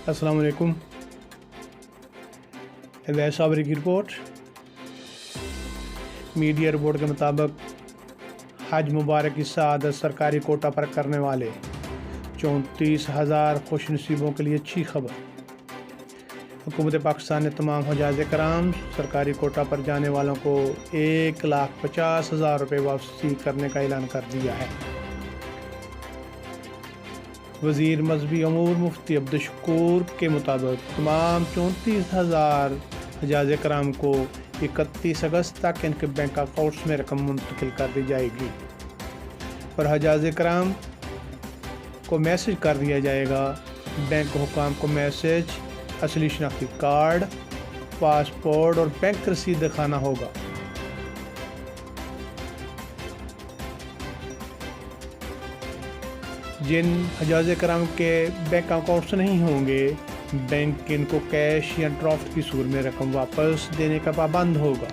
अस्सलाम वालेकुम। अवैस साबरी की रिपोर्ट। मीडिया रिपोर्ट के मुताबिक हज मुबारक की सआदत सरकारी कोटा पर करने वाले 34,000 खुशनसीबों के लिए अच्छी खबर। हुकूमत पाकिस्तान ने तमाम हजाज कराम सरकारी कोटा पर जाने वालों को 1,50,000 रुपये वापसी करने का ऐलान कर दिया है। वज़ीर मजहबी अमूर मुफ्ती अब्दुल के मुताबिक तमाम 34,000 हजाज कराम को 31 अगस्त तक इनके बैंक अकाउंट्स में रकम मुंतकिल कर दी जाएगी और हजाज कराम को मैसेज कर दिया जाएगा। बैंक हुकाम को मैसेज असली शनाख्ती कार्ड, पासपोर्ट और बैंक रसीद दिखाना होगा। जिन हजाज कराम के बैंक अकाउंट्स नहीं होंगे, बैंक इनको कैश या ड्राफ्ट की सूरत में रकम वापस देने का पाबंद होगा।